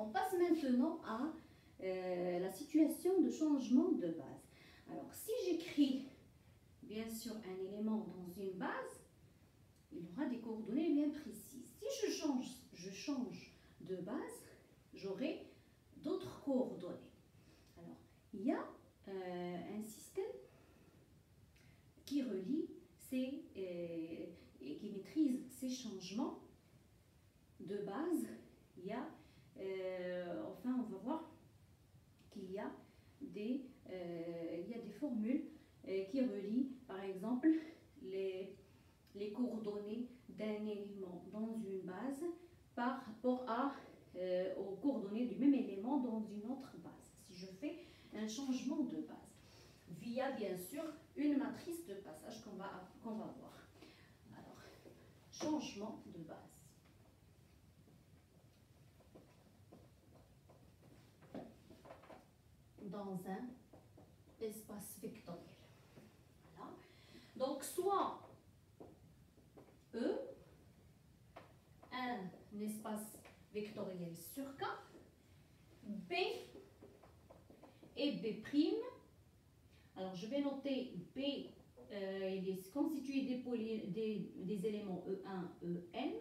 On passe maintenant à la situation de changement de base. Alors, si j'écris bien sûr un élément dans une base, il aura des coordonnées bien précises. Si je change de base, j'aurai d'autres coordonnées. Alors, il y a un système qui relie et qui maîtrise ces changements de base. Il y a, enfin, on va voir qu'il y a des formules qui relient, par exemple, les coordonnées d'un élément dans une base par rapport aux coordonnées du même élément dans une autre base. Si je fais un changement de base, via bien sûr une matrice de passage qu'on va voir. Alors, changement de base. Dans un espace vectoriel. Voilà. Donc, soit E, un espace vectoriel sur K, B et B'. Alors, je vais noter B, il est constitué des éléments E1, En,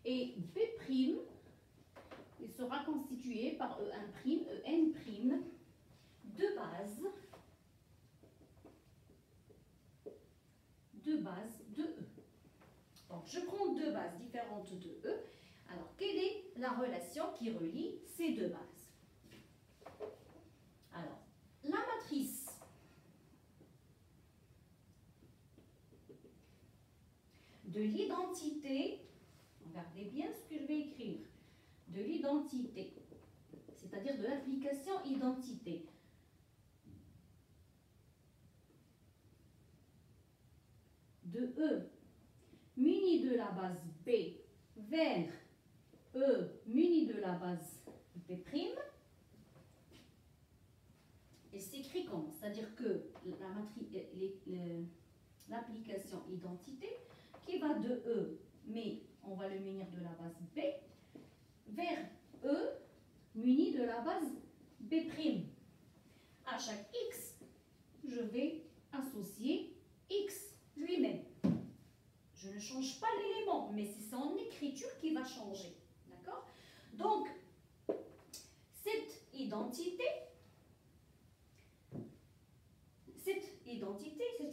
et B', il sera constitué par E1', En', de base de E. Donc, je prends deux bases différentes de E. Alors, quelle est la relation qui relie ces deux bases? Alors, la matrice de l'identité, regardez bien ce que je vais écrire, de l'identité, c'est-à-dire de l'application identité. De E muni de la base B vers E muni de la base B', et s'écrit comment? C'est-à-dire que l'application identité qui va de E, mais on va le munir de la base B, vers E muni de la base B'. À chaque X, je vais associer X lui-même. Je ne change pas l'élément, mais c'est son écriture qui va changer. D'accord? Donc, cette identité, c'est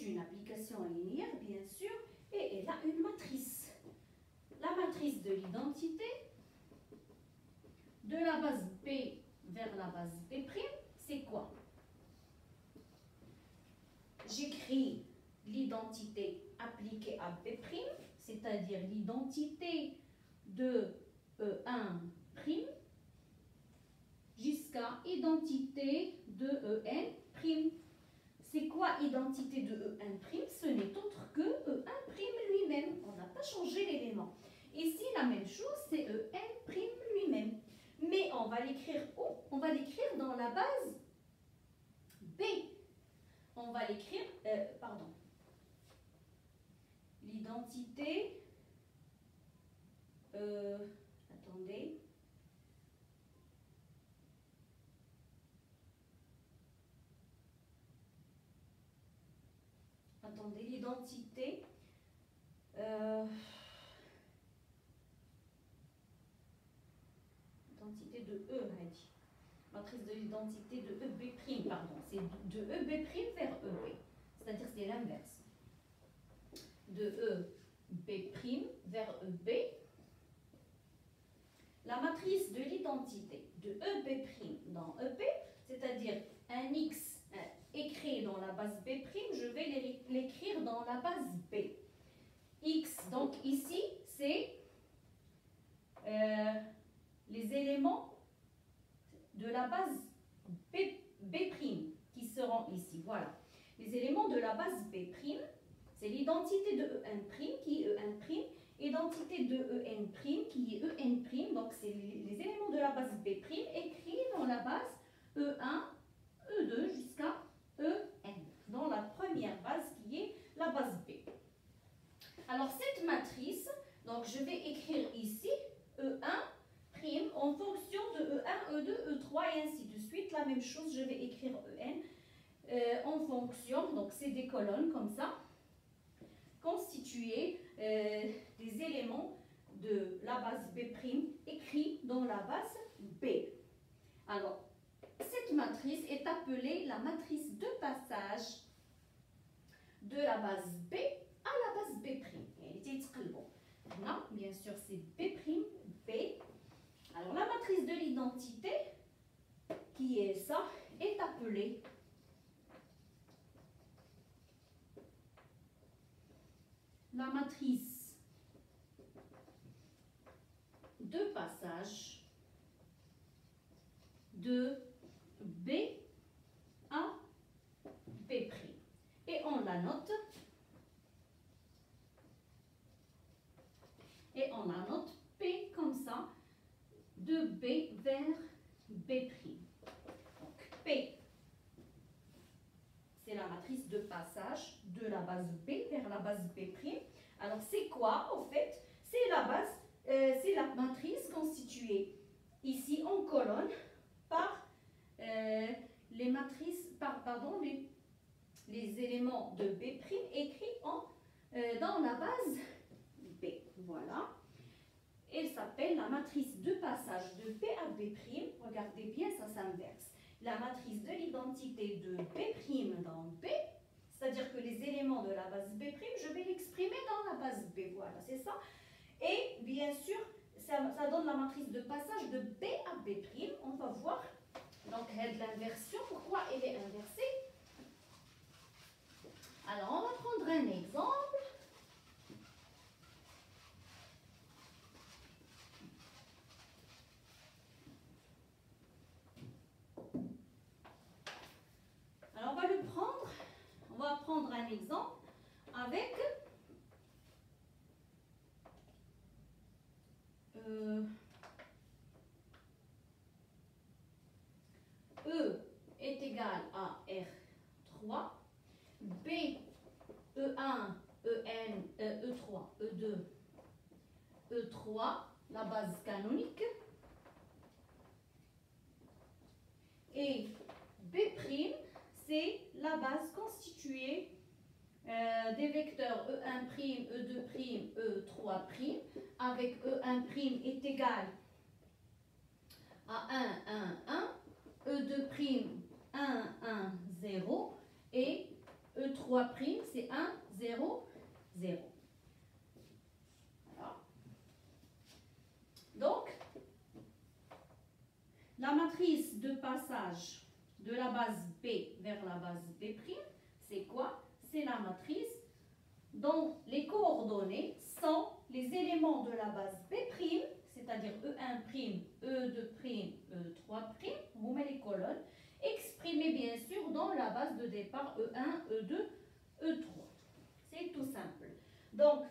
une application linéaire, bien sûr, et elle a une matrice. La matrice de l'identité, de la base B vers la base B', c'est quoi? J'écris l'identité appliquée à B', c'est-à-dire l'identité de E1', jusqu'à identité de En'. C'est quoi identité de E1'? Ce n'est autre que E1' lui-même. On n'a pas changé l'élément. Ici, la même chose, c'est En' lui-même. Mais on va l'écrire où? On va l'écrire dans la base B. On va l'écrire, l'identité, attendez, l'identité, identité de E, on a dit. Matrice de l'identité de EB', pardon. C'est de EB' vers EB. C'est-à-dire c'est l'inverse. De EB' vers EB. La matrice de l'identité de EB' dans EB, c'est-à-dire un X écrit dans la base B', je vais l'écrire dans la base B. X, donc ici, c'est les éléments de la base B' qui seront ici. Voilà. Les éléments de la base B', c'est l'identité de E1' qui est E1', identité de En' qui est En', donc c'est les éléments de la base B' écrits dans la base E1, E2 jusqu'à En, dans la première base qui est la base B. Alors cette matrice, donc je vais écrire ici E1' en fonction de et ainsi de suite. La même chose, je vais écrire EN en fonction, donc c'est des colonnes comme ça, constituées des éléments de la base B' écrits dans la base B. Alors, cette matrice est appelée la matrice de passage de la base B à la base B'. Là, bien sûr, c'est B', B. Alors, la matrice de l'identité, qui est ça, est appelée la matrice de passage de B à B'. Et on la note. Et on la note P comme ça, de B vers B'. Donc P, c'est la matrice de passage de la base B vers la base B'. Alors c'est quoi en fait? C'est la base, c'est la matrice constituée ici en colonne par les matrices, pardon, les éléments de B' écrits dans la base B. Voilà. Elle s'appelle la matrice de passage de B à B'. Regardez bien, ça s'inverse. La matrice de l'identité de B' dans B, c'est-à-dire que les éléments de la base B', je vais l'exprimer dans la base B. Voilà, c'est ça. Et bien sûr, ça donne la matrice de passage de B à B'. On va voir. Donc, l'inversion, pourquoi elle est inversée? Alors, on va prendre un exemple. Alors, on va prendre un exemple avec E est égal à R3, B, E1, EN, E3, E2, E3, la base canonique, et B', c'est la base constituée des vecteurs E1', E2', E3', avec E1' est égal à 1, 1, 1, E2', 1, 1, 0, et E3', c'est 1, 0, 0. Voilà. Donc, la matrice de passage de la base B vers la base B', c'est quoi? C'est la matrice dont les coordonnées sont les éléments de la base B', c'est-à-dire E1', E2', E3', vous mettez les colonnes, exprimées bien sûr dans la base de départ E1, E2, E3. C'est tout simple. Donc,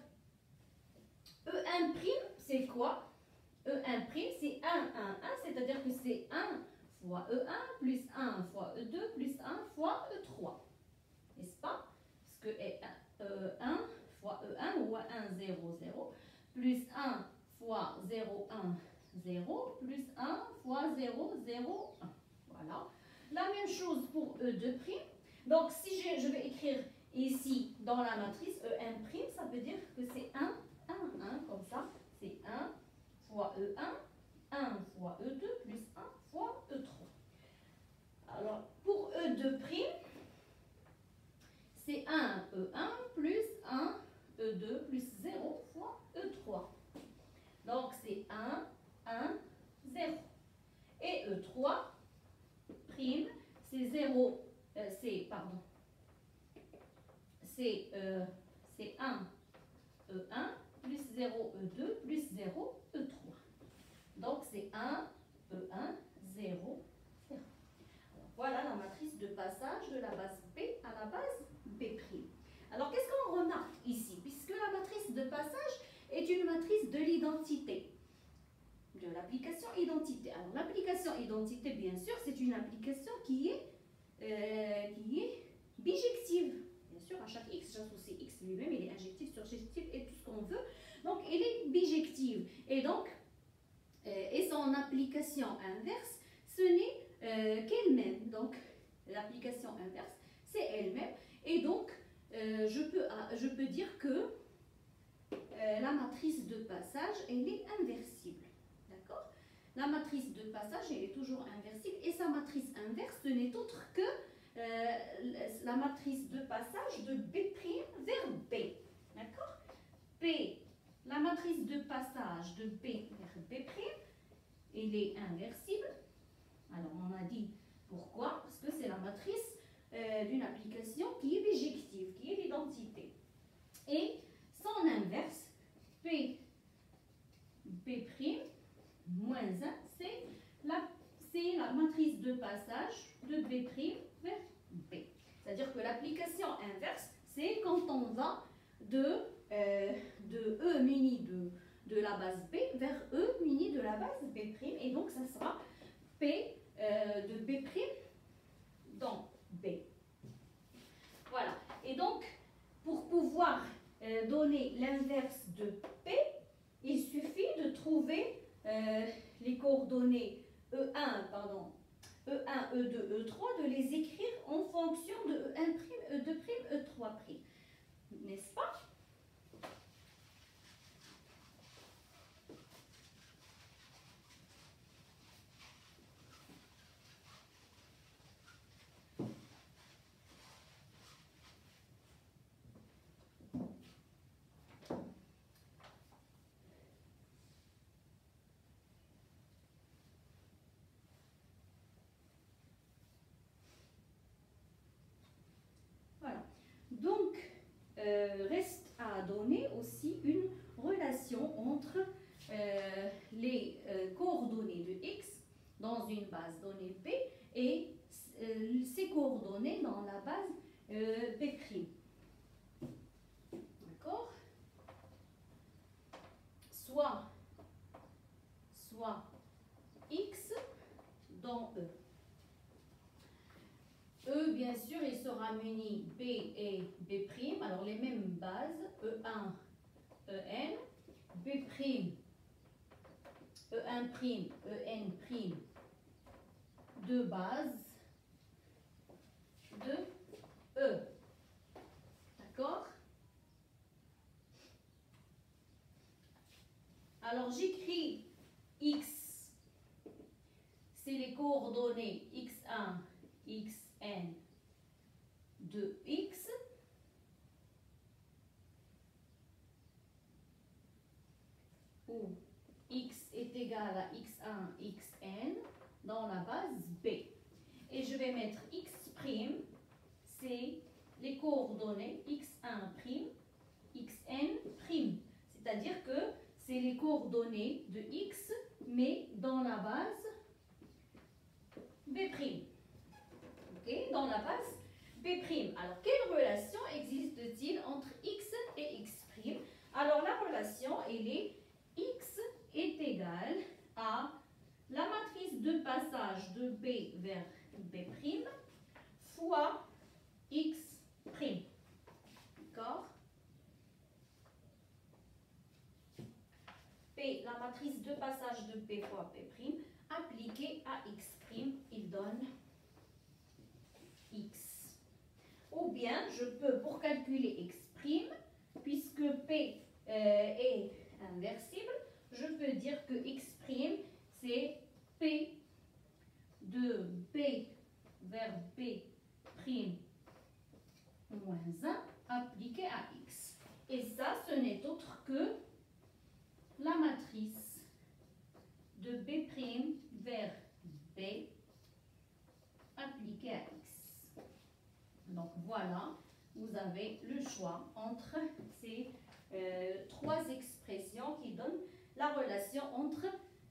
E1', c'est quoi? E1', c'est 1, 1, 1, c'est-à-dire que c'est 1 fois E1 plus 1 fois E2 plus 1 fois E3. N'est-ce pas? Parce que 1 fois E1 ou 1, 0, 0, plus 1 fois 0, 1, 0, plus 1 fois 0, 0, 1. Voilà. La même chose pour E2'. Donc, si je vais écrire ici dans la matrice E1', ça veut dire que c'est 1, 1, 1, comme ça. C'est 1 fois E1, 1 fois E2, plus 1 fois E3. Alors, pour E2', c'est 1 E1 plus 1 E2 plus 0 fois E3. Donc, c'est 1, 1, 0. Et E3', c'est 0, c'est 1 E1 plus 0 E2 plus 0 E3. Donc, c'est 1 E1, 0, 0. Alors, voilà la matrice de passage de la base B à la base B'. Alors, qu'est-ce qu'on remarque ici? Puisque la matrice de passage est une matrice de l'identité, de l'application identité. Alors, l'application identité, bien sûr, c'est une application qui est bijective. Bien sûr, à chaque x, j'associe x lui-même, il est injectif, surjectif et tout ce qu'on veut. Donc, elle est bijective. Et donc, et son application inverse, ce n'est qu'elle-même. Donc, l'application inverse, c'est elle-même. Et donc, je peux dire que la matrice de passage, elle est inversible. D'accord? La matrice de passage, elle est toujours inversible. Et sa matrice inverse, ce n'est autre que la matrice de passage de B' vers B. D'accord? P, la matrice de passage de B vers B', elle est inversible. Alors, on a dit pourquoi? Parce que c'est la matrice d'une application qui est bijective, qui est l'identité. Et son inverse, P, B' moins 1, c'est la matrice de passage de B' vers B. C'est-à-dire que l'application inverse, c'est quand on va de E muni de la base B vers E muni de la base B'. Et donc, ça sera P de B' dans B. Voilà. Et donc, pour pouvoir donner l'inverse de P, il suffit de trouver les coordonnées E1, E2, E3, de les écrire en fonction de E1', E2', E3'. N'est-ce pas? Donc, reste à donner aussi une relation entre les coordonnées de x dans une base donnée B et ces coordonnées dans la base B'. D'accord? Soit x dans E. E, bien sûr, il sera muni B et B', alors les mêmes bases, E1, En, B', E1', En', deux bases de E. D'accord? Alors j'écris x, c'est les coordonnées x1, xn de x, où x est égal à x1, xn dans la base B. Et je vais mettre x', c'est les coordonnées x1', xn'. C'est-à-dire que c'est les coordonnées de x, mais dans la base B'. Okay? Dans la base B'. Alors, quelle relation existe-t-il entre x et x'? Alors, la relation, elle est x est égal à la matrice de passage de B vers B' fois x'. D'accord? P, la matrice de passage de P fois P', appliquée à x', il donne x. Ou bien, je peux, pour calculer x', puisque P est inversible, je peux dire que x', c'est P de B vers B' moins 1 appliqué à x. Et ça, ce n'est autre que la matrice de B' vers B appliquée à x. Donc voilà, vous avez le choix entre ces trois expressions qui donnent la relation entre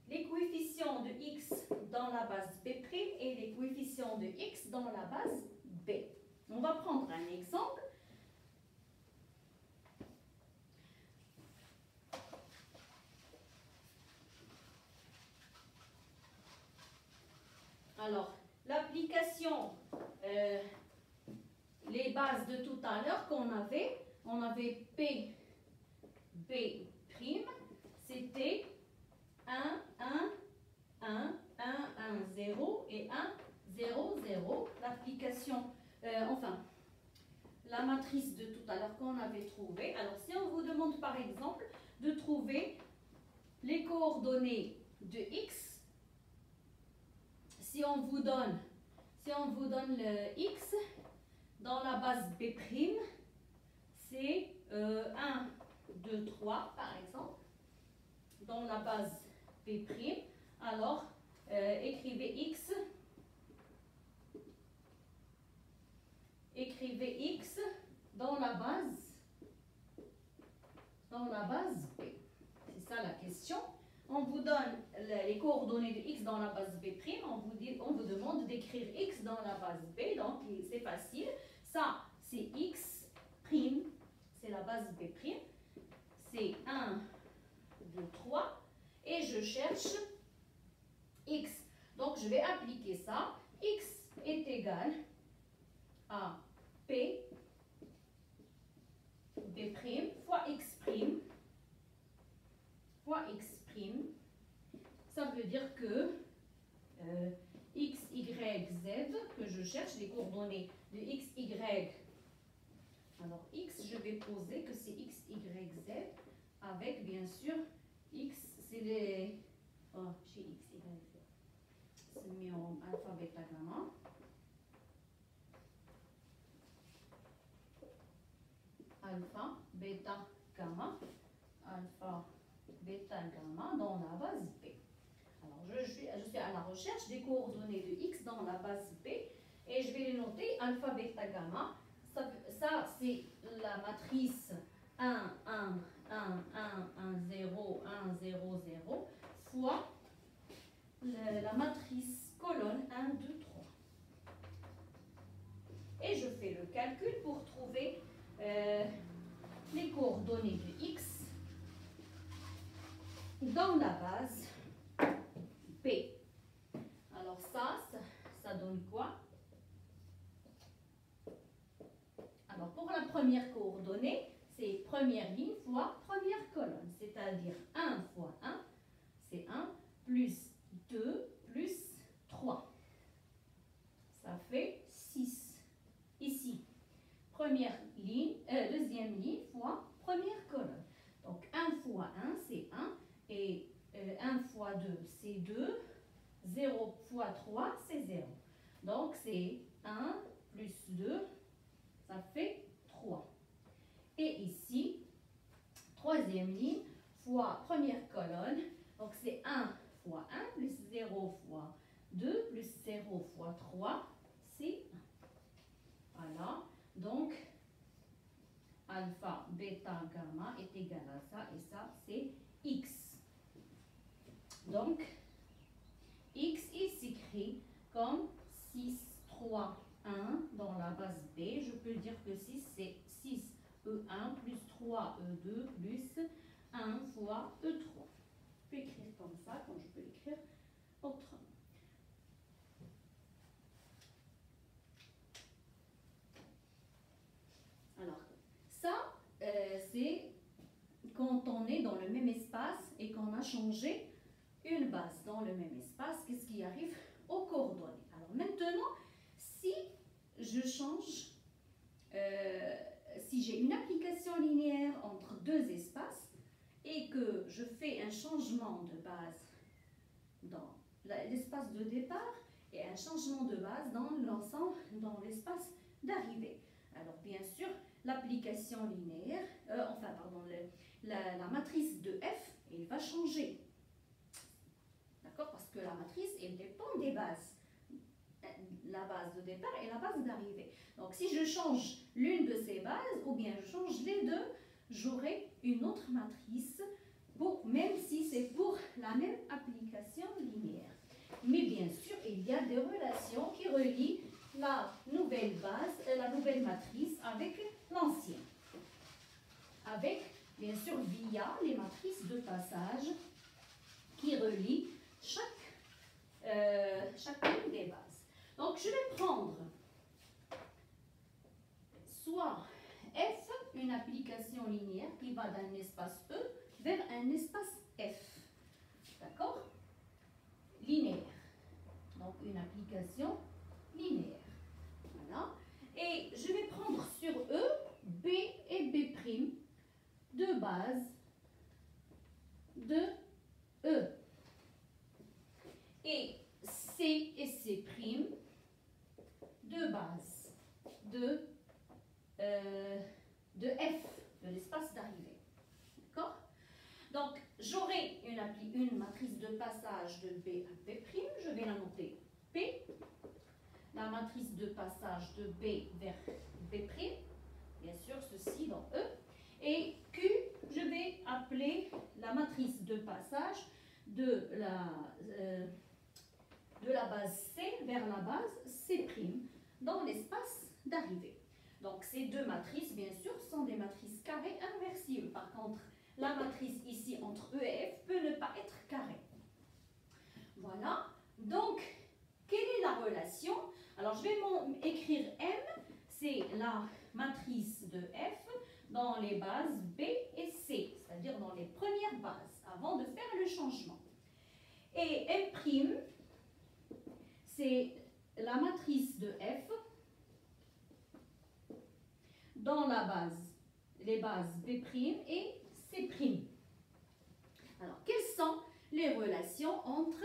les coefficients de x dans la base B' et les coefficients de x dans la base B. On va prendre un exemple. Alors, l'application, les bases de tout à l'heure qu'on avait, on avait P, B', c'était 1, 1, 1, 1, 1, 0 et 1, enfin, la matrice de tout à l'heure qu'on avait trouvée. Alors, si on vous demande par exemple de trouver les coordonnées de x, si on vous donne le x dans la base B', c'est 1, 2, 3 par exemple, dans la base B', alors écrivez x dans la base B. C'est ça la question. On vous donne les coordonnées de x dans la base B', on vous demande d'écrire x dans la base B, donc c'est facile. Ça, c'est x', c'est la base B', c'est 1, 2, 3, et je cherche x. Donc, je vais appliquer ça. X est égal à P, B' fois x', ça veut dire que x, y, z, que je cherche les coordonnées de x, y. Alors x, je vais poser que c'est x, y, z, avec bien sûr x, c'est les... Oh, chez x, y, z. C'est mis en alpha, bêta, gamma. Alpha, bêta, gamma. Alpha, bêta, gamma dans la base B. Alors, je suis à la recherche des coordonnées de x dans la base B et je vais les noter alpha, bêta, gamma. Ça c'est la matrice 1, 1, 1, 1, 1, 0, 1, 0, 0 fois la matrice colonne 1, 2, 3. Et je fais le calcul pour trouver les coordonnées de x dans la base P. Alors ça donne quoi? Alors pour la première coordonnée, c'est première ligne fois première colonne, c'est-à-dire 1 fois 1, c'est 1, plus 2, plus 3. Ça fait 6. Ici, première ligne, deuxième ligne fois première colonne. Donc 1 fois 1, c'est 1, et 1 fois 2, c'est 2, 0 fois 3, c'est 0. Donc c'est 1 plus 2, ça fait 3. Et ici, troisième ligne fois première colonne, donc c'est 1 fois 1 plus 0 fois 2 plus 0 fois 3, c'est 1. Voilà, donc alpha, bêta, gamma est égal à ça, et ça c'est x. Donc, x est écrit comme 6, 3, 1 dans la base B. Je peux dire que 6, c'est 6 E1 plus 3 E2 plus 1 fois E3. Je peux écrire comme ça, comme je peux l'écrire autrement. Alors, ça, c'est quand on est dans le même espace et qu'on a changé une base dans le même espace, qu'est-ce qui arrive aux coordonnées? Alors maintenant, si je change, si j'ai une application linéaire entre deux espaces et que je fais un changement de base dans l'espace de départ et un changement de base dans l'ensemble, dans l'espace d'arrivée. Alors bien sûr, l'application linéaire, la matrice de f, elle va changer. D'accord? Parce que la matrice, elle dépend des bases. La base de départ et la base d'arrivée. Donc si je change l'une de ces bases, ou bien je change les deux, j'aurai une autre matrice, même si c'est pour la même application linéaire. Mais bien sûr, il y a des relations qui relient la nouvelle base, la nouvelle matrice avec l'ancienne. Avec, bien sûr, via les matrices de passage qui relient chacune des bases. Donc, je vais prendre soit F, une application linéaire qui va d'un espace E vers un espace F. D'accord? Linéaire. Donc, une application linéaire. Voilà. Et de base de E. Et C et C' de base de F, de l'espace d'arrivée. D'accord? Donc, j'aurai une matrice de passage de B à P', je vais la noter P, la matrice de passage de B vers B', bien sûr, ceci dans E, et Q, je vais appeler la matrice de passage de la base C vers la base C' dans l'espace d'arrivée. Donc, ces deux matrices, bien sûr, sont des matrices carrées inversibles. Par contre, la matrice ici entre E et F peut ne pas être carrée. Voilà. Donc, quelle est la relation? Alors, je vais écrire M, c'est la matrice de F dans les bases B et C, c'est-à-dire dans les premières bases, avant de faire le changement. Et M', c'est la matrice de F dans les bases B' et C'. Alors, quelles sont les relations entre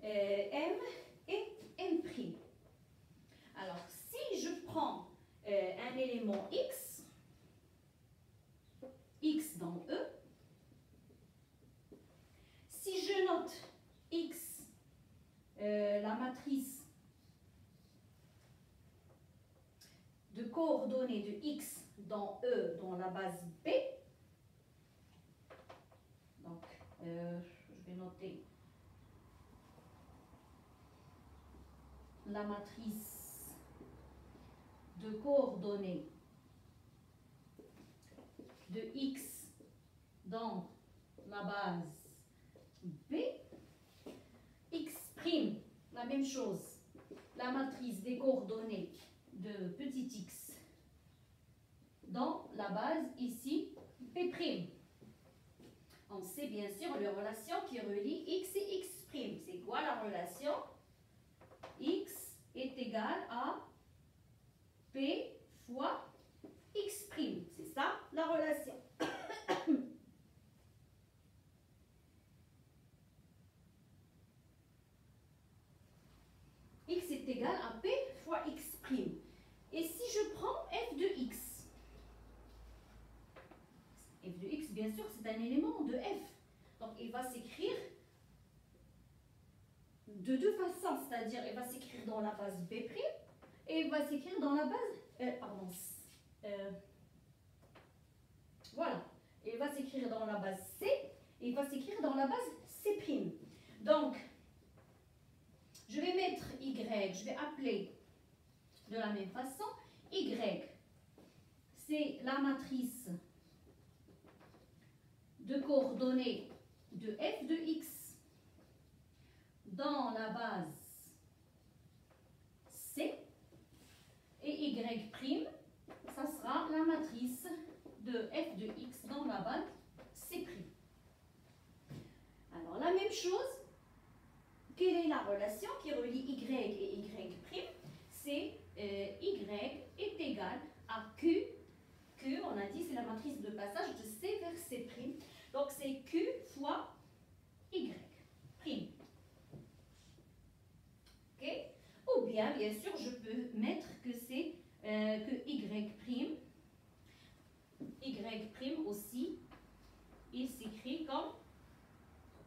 M et M'? Alors, si je prends un élément X dans E, si je note X, la matrice de coordonnées de X dans E, dans la base B, donc je vais noter la matrice de coordonnées de X dans la base B, X', la même chose, la matrice des coordonnées de petit x dans la base ici P'. On sait bien sûr les relations qui relient X et X'. C'est quoi la relation? X est égal à P fois X'. C'est ça la relation. X est égal à P fois X'. Et si je prends f de x, f de x, bien sûr, c'est un élément de f. Donc, il va s'écrire de deux façons, c'est-à-dire, il va s'écrire dans la base B' et il va s'écrire dans la base, voilà, il va s'écrire dans la base C et il va s'écrire dans la base C'. Donc, je vais mettre Y, je vais appeler de la même façon, Y, c'est la matrice de coordonnées de f de x dans la base C, et Y', ça sera la matrice de f de x dans la base C'. Alors, la même chose, quelle est la relation qui relie Y et Y'? C'est Y est égal à Q. Q, on a dit, c'est la matrice de passage de C vers C'. Donc, c'est Q fois Y'. OK? Ou bien, bien sûr, je peux mettre que c'est que Y'. Y' aussi, il s'écrit comme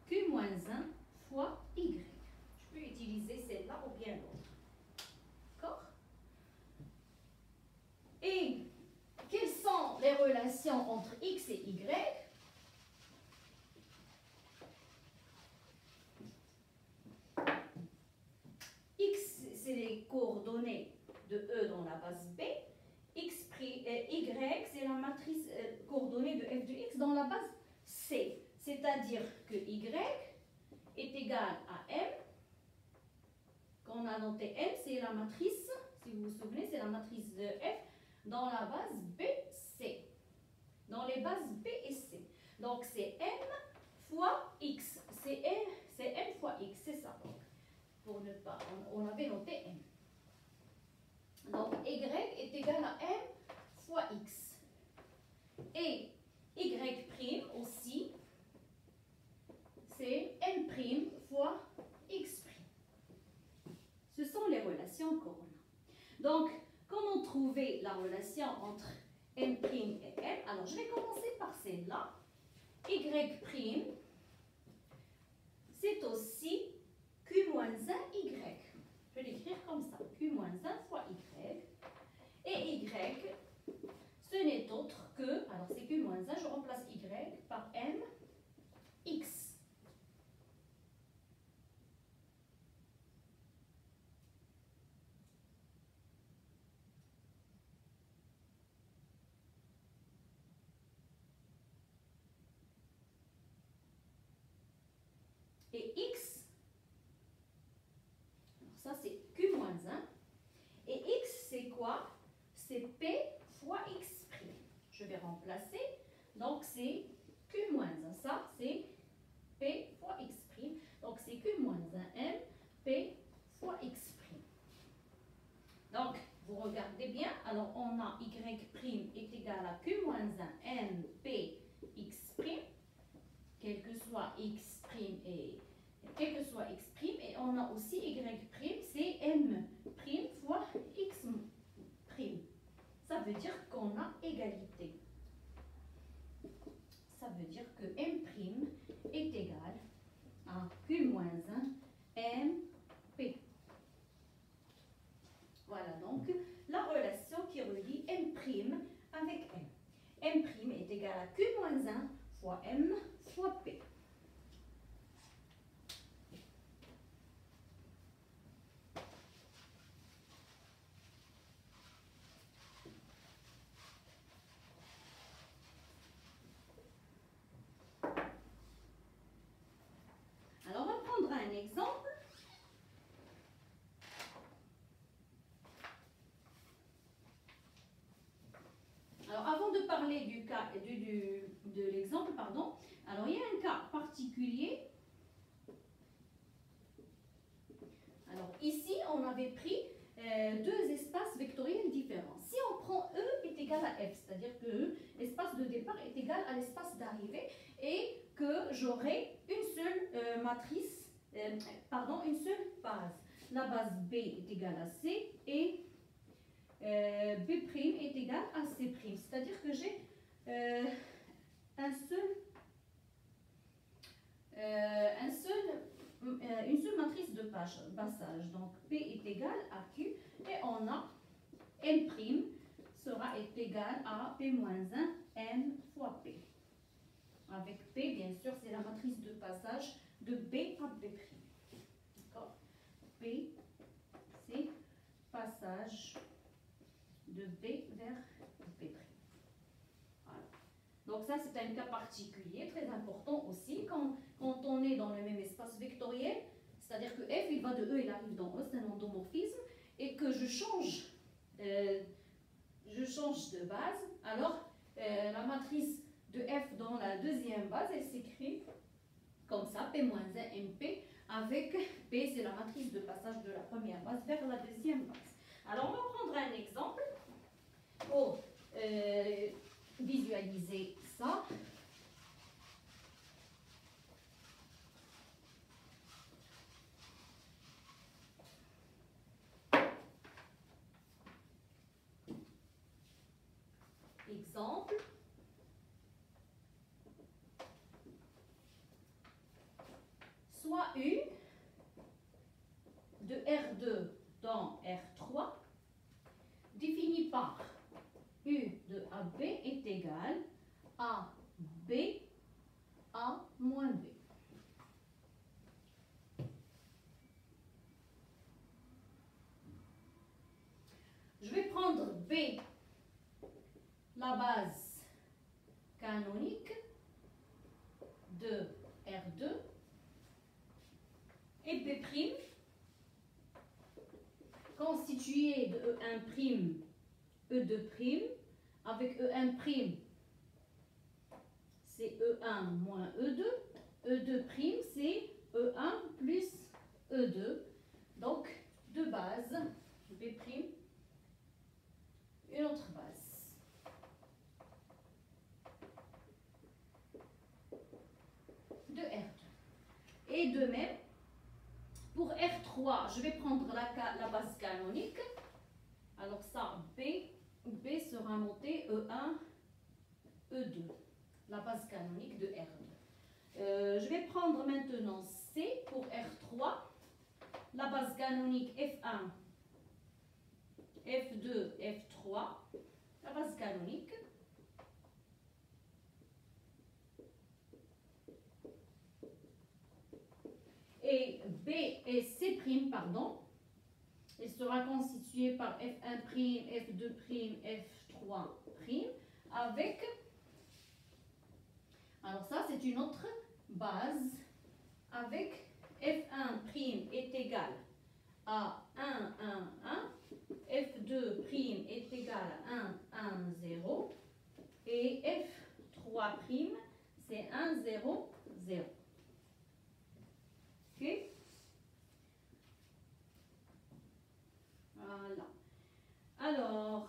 Q-1 fois Y. Je peux utiliser celle-là ou bien l'autre. D'accord? Et quelles sont les relations entre X et Y? X, c'est les coordonnées de E dans la base B. Y, c'est la matrice coordonnée de f de x dans la base C. C'est-à-dire que Y est égal à M. Quand on a noté M, c'est la matrice, si vous vous souvenez, c'est la matrice de F dans la base B, C. Dans les bases B et C. Donc, c'est M fois X. C'est M fois X, c'est ça. Donc, pour ne pas, on avait noté M. Donc, Y est égal à M fois X. Et Y' aussi, c'est N' fois X'. Ce sont les relations qu'on a. Donc, comment trouver la relation entre M' et M? Alors, je vais commencer par celle-là. Y', c'est aussi Q-1 Y. Je vais l'écrire comme ça. Q-1 fois Y. Et Y, ce n'est autre que, alors c'est Q-1, je remplace Y par M, X. Et X, alors ça c'est Q-1. Et X, c'est quoi? C'est P fois X'. Je vais remplacer. Donc, c'est Q-1. Ça, c'est P fois X'. Donc, c'est Q-1 M, P fois X'. Donc, vous regardez bien. Alors, on a Y' est égal à Q-1 M, P, X'. Quel que soit X' et quel que soit X'. Et on a aussi Y', c'est M' fois X'. Ça veut dire qu'on a égalité. Ça veut dire que M' est égal à Q-1 MP. Voilà donc la relation qui relie M' avec M. M' est égal à Q-1 fois M fois P. Alors, on va prendre un exemple. Alors, avant de parler du cas de l'exemple, pardon, alors il y a un cas particulier. Alors, ici, on avait pris deux espaces vectoriels différents. Si on prend E est égal à F, c'est-à-dire que l'espace de départ est égal à l'espace d'arrivée et que j'aurai une seule matrice, une seule base. La base B est égale à C et B' est égal à C'. C'est-à-dire que j'ai une seule matrice de passage. Donc P est égal à Q et on a N' sera égal à P-1 N fois P. Avec P, bien sûr, c'est la matrice de passage de B à B'. D'accord? P, c'est passage de B vers B'. Voilà. Donc ça, c'est un cas particulier, très important aussi, quand on est dans le même espace vectoriel, c'est-à-dire que F, il va de E, il arrive dans E, c'est un endomorphisme, et que je change de base, alors la matrice de F dans la deuxième base, elle s'écrit comme ça, P-1 MP, avec P, c'est la matrice de passage de la première base vers la deuxième base. Alors, on va prendre un exemple pour visualiser ça. Exemple. Soit U de R2 dans R3 défini par U de AB est égal à B A moins B. Je vais prendre B, la base canonique de R2 et B' constitué de E1', E2', avec E1', c'est E1 moins E2, E2', c'est E1 plus E2, donc deux bases, B', une autre base. Et de même, pour R3, je vais prendre la base canonique. Alors ça, B sera noté E1, E2, la base canonique de R2. Je vais prendre maintenant C pour R3, la base canonique F1, F2, F3, la base canonique. Et B et C', pardon, il sera constitué par F1', F2', F3' avec, alors ça c'est une autre base, avec F1' est égal à 1, 1, 1, F2' est égal à 1, 1, 0, et F3' c'est 1, 0, 0. Ok? Voilà. Alors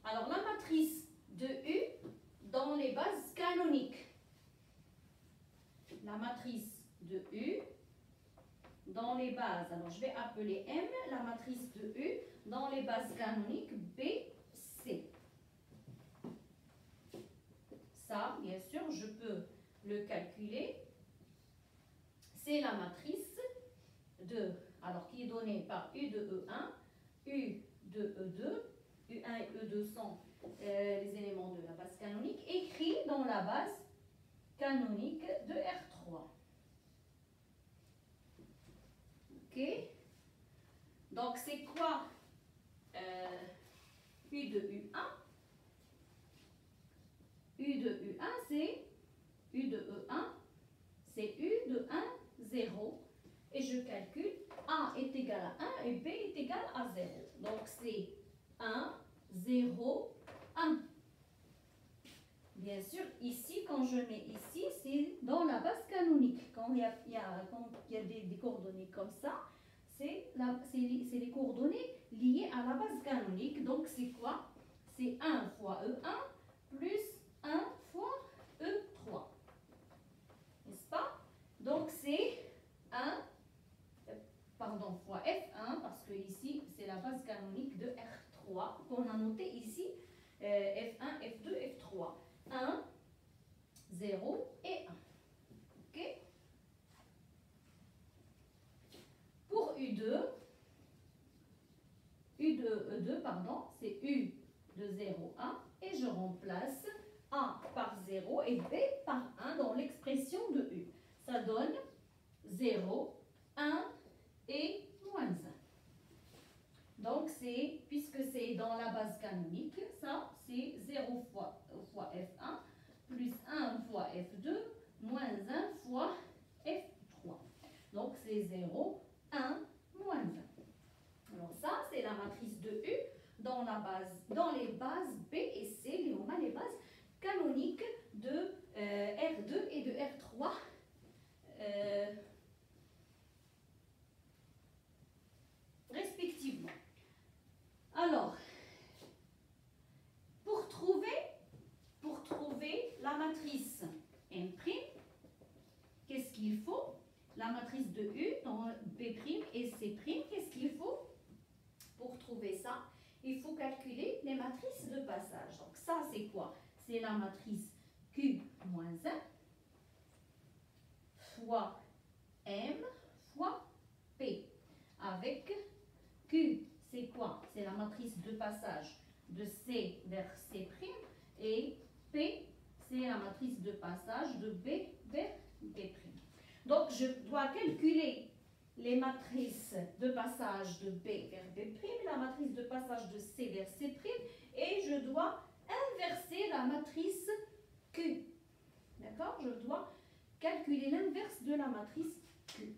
la matrice de U dans les bases canoniques. La matrice de U dans les bases. Alors je vais appeler M la matrice de U dans les bases canoniques B, C. Ça, bien sûr, je peux le calculer. C'est la matrice de, alors qui est donnée par U de E1, U de E2, U1 et E2 sont les éléments de la base canonique, écrits dans la base canonique de R3. Ok? Donc c'est quoi U de U1? U de U1, c'est U de E1, c'est U de 1, 0. Et je calcule A est égal à 1 et B est égal à 0. Donc c'est 1, 0, 1. Bien sûr, ici, quand je mets ici, c'est dans la base canonique. Quand il y a des coordonnées comme ça, c'est les coordonnées liées à la base canonique. Donc c'est quoi? C'est 1 fois E1 plus 1 fois E3. N'est-ce pas? Donc c'est 1, fois F1, parce que ici, c'est la base canonique de R3 qu'on a noté ici, F1, F2, F3. 1, 0 et 1. Ok? Pour U2, c'est U de 0, 1, et je remplace A par 0 et B par 1 dans l'expression de U. Ça donne 0, 1 et moins 1. Donc, puisque c'est dans la base canonique, ça, c'est 0 fois F1, plus 1 fois F2, moins 1 fois F3. Donc, c'est 0, 1, moins 1. Alors, ça, c'est la matrice de U dans les bases B et C. On a les bases canoniques de R2 et de R3. Respectivement. Alors, pour trouver la matrice M', qu'est-ce qu'il faut? La matrice de U dans B' et C', qu'est-ce qu'il faut? Pour trouver ça, il faut calculer les matrices de passage. Donc ça, c'est quoi? C'est la matrice Q-1 fois M fois P. Avec Q, c'est quoi? C'est la matrice de passage de C vers C', et P, c'est la matrice de passage de B vers B'. Donc, je dois calculer les matrices de passage de B vers B', la matrice de passage de C vers C', et je dois inverser la matrice Q. D'accord? Je dois calculer l'inverse de la matrice Q.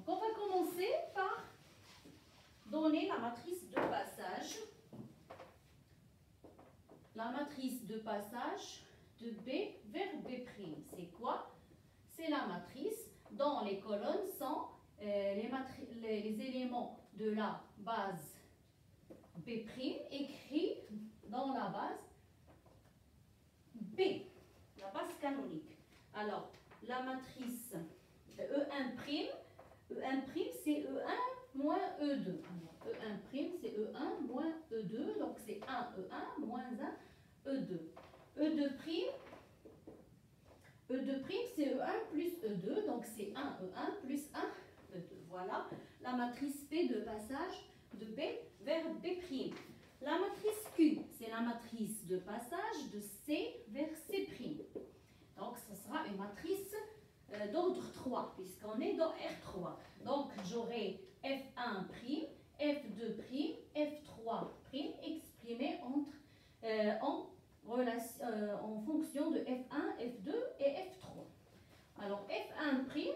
Donc, on va commencer par donner la matrice de passage la matrice de passage de B vers B'. C'est quoi? C'est la matrice dont les colonnes sont les éléments de la base B' écrits dans la base B, la base canonique. Alors, la matrice E1', c'est E1 moins E2. Alors, E1' c'est E1 moins E2, donc c'est 1 E1 moins 1 E2. E2', c'est E1 plus E2, donc c'est 1 E1 plus 1 E2. Voilà la matrice P de passage de B vers B'. La matrice Q, c'est la matrice de passage de C vers C'. Donc, ce sera une matrice d'ordre 3, puisqu'on est dans R3. Donc, j'aurai F1', F2', F3' exprimés en fonction de F1, F2 et F3. Alors, F1',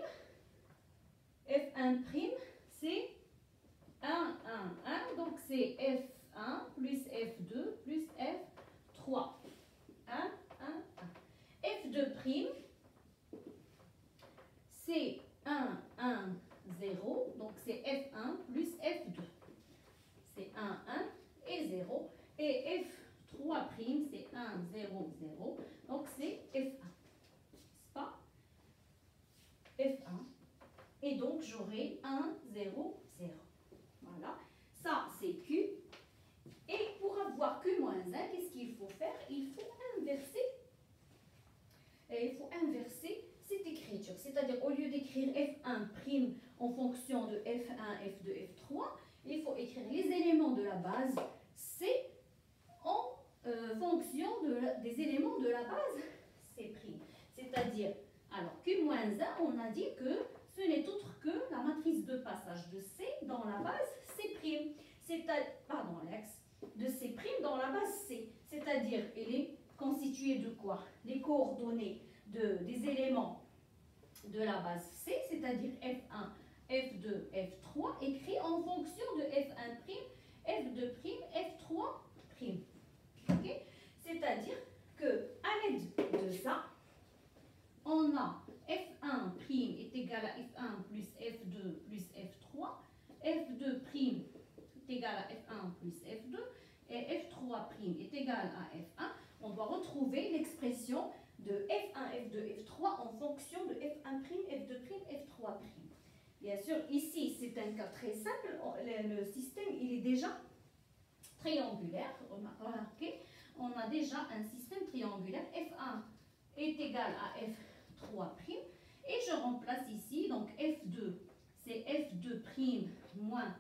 c'est 1, 1, 1, donc c'est F1 plus F2 plus F3. 1, 1, 1. F2', c'est 1, 1, 0, donc c'est F1 plus F2. C'est 1, 1 et 0. Et F3', c'est 1, 0, 0, donc c'est F1. C'est pas F1. Et donc j'aurai 1, 0, 0. Voilà. Ça, c'est Q. Et pour avoir Q moins 1, qu'est-ce qu'il faut faire? Il faut inverser cette écriture. C'est-à-dire, au lieu d'écrire F1' en fonction de F1, F2, F3, il faut écrire les éléments de la base C en fonction des éléments de la base C'. C'est-à-dire, alors Q-1, on a dit que ce n'est autre que la matrice de passage de C dans la base C'. Pardon, l'axe de C' dans la base C. C'est-à-dire, elle est constituée de quoi? Les coordonnées des éléments de la base C, c'est-à-dire F1, F2, F3, écrits en fonction de F1', F2', F3'. Okay? C'est-à-dire que à l'aide de ça, on a F1' est égal à F1 plus F2 plus F3, F2' est égal à F1 plus F2, et F3' est égal à F1. On doit retrouver l'expression de F1, F2, F3 en fonction de F1', F2', F3'. Bien sûr, ici, c'est un cas très simple. Le système, il est déjà triangulaire. Remarquez, on a déjà un système triangulaire. F1 est égal à F3'. Et je remplace ici, donc F2, c'est F2' moins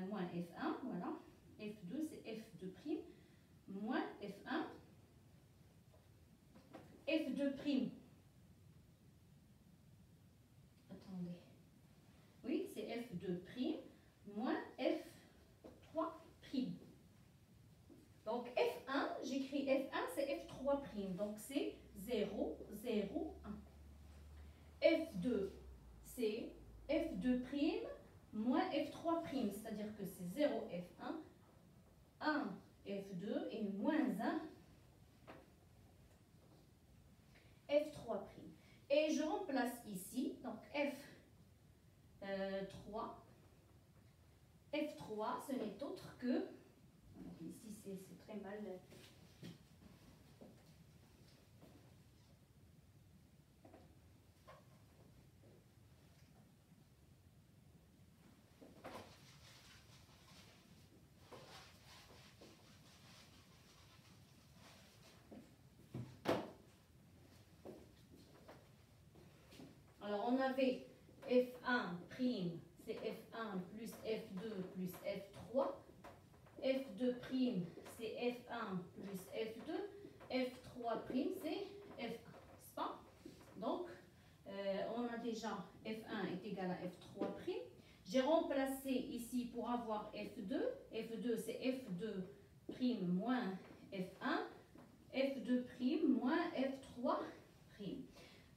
moins F1, voilà. F2, c'est F2' moins F1. F2'. Attendez. Oui, c'est F2' moins F3'. Donc F1, j'écris F1, c'est F3'. Donc c'est 0, 0, 1. F2, c'est F2' moins F3', c'est-à-dire que c'est 0 F1, 1 F2 et moins 1 F3'. Et je remplace ici, donc F3, ce n'est autre que, alors ici c'est très mal. Alors, on avait F1', c'est F1 plus F2 plus F3. F2', c'est F1 plus F2. F3', c'est F1. C'est pas? Donc, on a déjà F1 est égal à F3'. J'ai remplacé ici pour avoir F2. F2, c'est F2' moins F1. F2' moins F3'.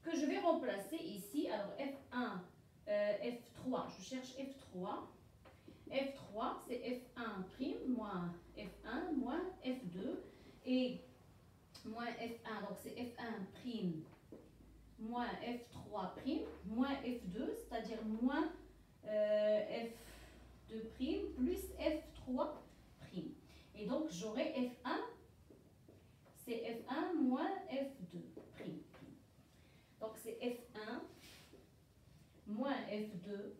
Que je vais remplacer ici. Alors F1, F3, je cherche F3. F3, c'est F1' moins F3'. moins F3', moins F2, c'est-à-dire moins F2' plus F3'. Et donc, j'aurai F1, c'est F1 moins F2'. Donc, c'est F1 moins F2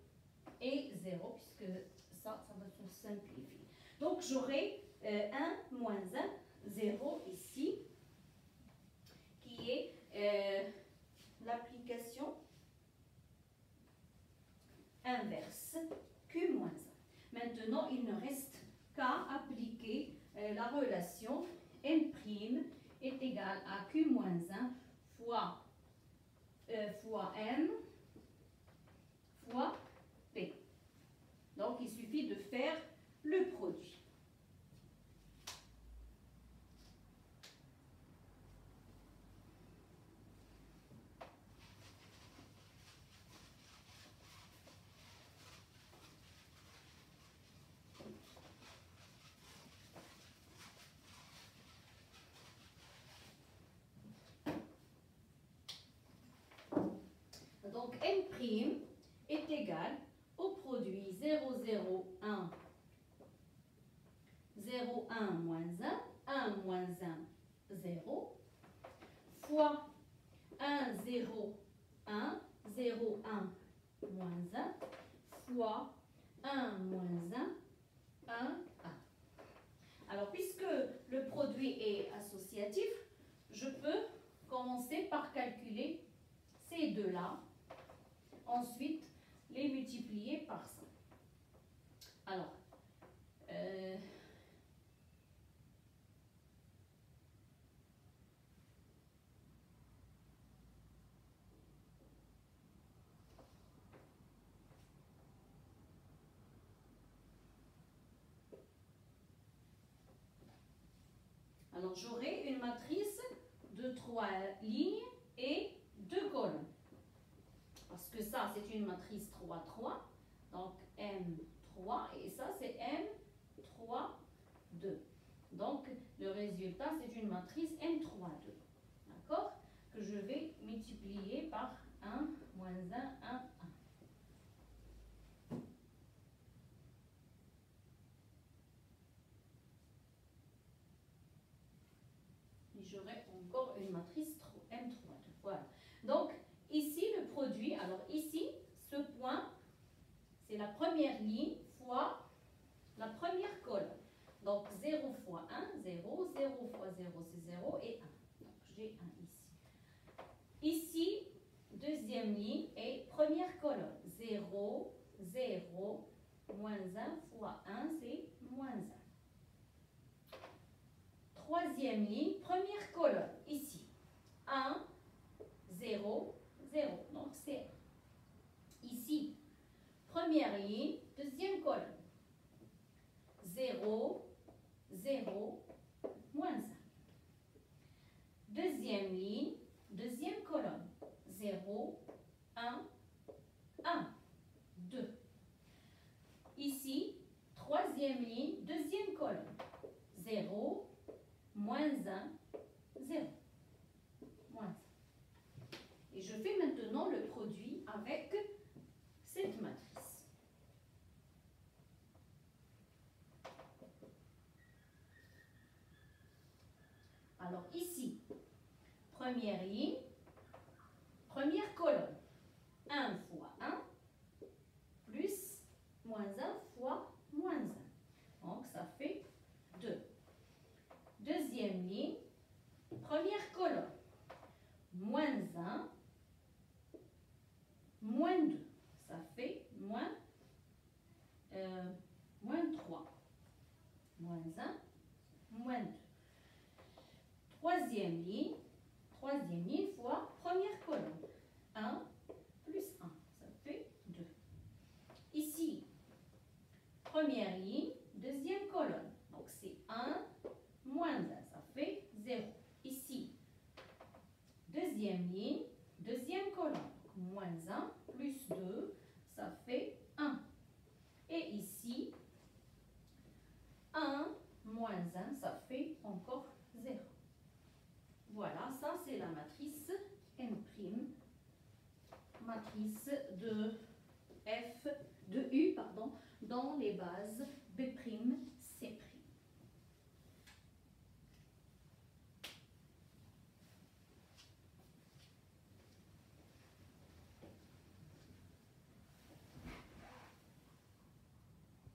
et 0, puisque ça va se simplifier. Donc, j'aurai 1 moins 1, 0 ici, qui est l'application inverse Q moins 1. Maintenant, il ne reste qu'à appliquer la relation M' est égal à Q moins 1 fois M fois P. Donc, il suffit de faire le produit. Donc, M' est égal au produit 0, 0, 1, 0, 1, moins 1, 1, moins 1, 0, fois 1, 0, 1, 0, 1, moins 1, fois 1, moins 1, 1, 1. Alors, puisque le produit est associatif, je peux commencer par calculer ces deux-là. Ensuite, les multiplier par ça. Alors, j'aurai une matrice de 3 lignes et 2 colonnes. Parce que ça, c'est une matrice 3, 3. Donc, M3 et ça, c'est M3, 2. Donc, le résultat, c'est une matrice M3, 2. D'accord? Que je vais multiplier par 1, moins 1, 1, 1. J'aurai encore une matrice M3. Voilà. Donc, ici, le produit, alors ici, ce point, c'est la première ligne fois la première colonne. Donc, 0 fois 1, 0, 0 fois 0, c'est 0 et 1. Donc, j'ai 1 ici. Ici, deuxième ligne et première colonne. 0, 0, moins 1 fois 1, c'est moins 1. Troisième ligne, première colonne, ici. 1, 0, 0. Donc, c'est ici. Première ligne, deuxième colonne. 0, 0, moins 1. Deuxième ligne, deuxième colonne. 0, 1, 1, 2. Ici, troisième ligne, deuxième colonne. 0, moins 1, 0. Moins 1. Et je fais maintenant le produit avec cette matrice. Alors ici, première ligne, première colonne. 1 fois 1, plus moins 1 fois moins 1. Donc ça fait 2. Deuxième ligne, première colonne. Moins 1, moins 2. Ça fait moins 3. Moins 1, moins 2. Troisième ligne fois première colonne. 1 plus 1, ça fait 2. Ici, première ligne, deuxième colonne. Donc c'est 1 moins 1, ça fait 0. Ici, deuxième ligne, deuxième colonne. Donc, moins 1 plus 2, ça fait 1. Et ici, 1 moins 1, ça fait encore 0. Voilà, ça c'est la matrice M', matrice de F, de U, pardon, dans les bases B',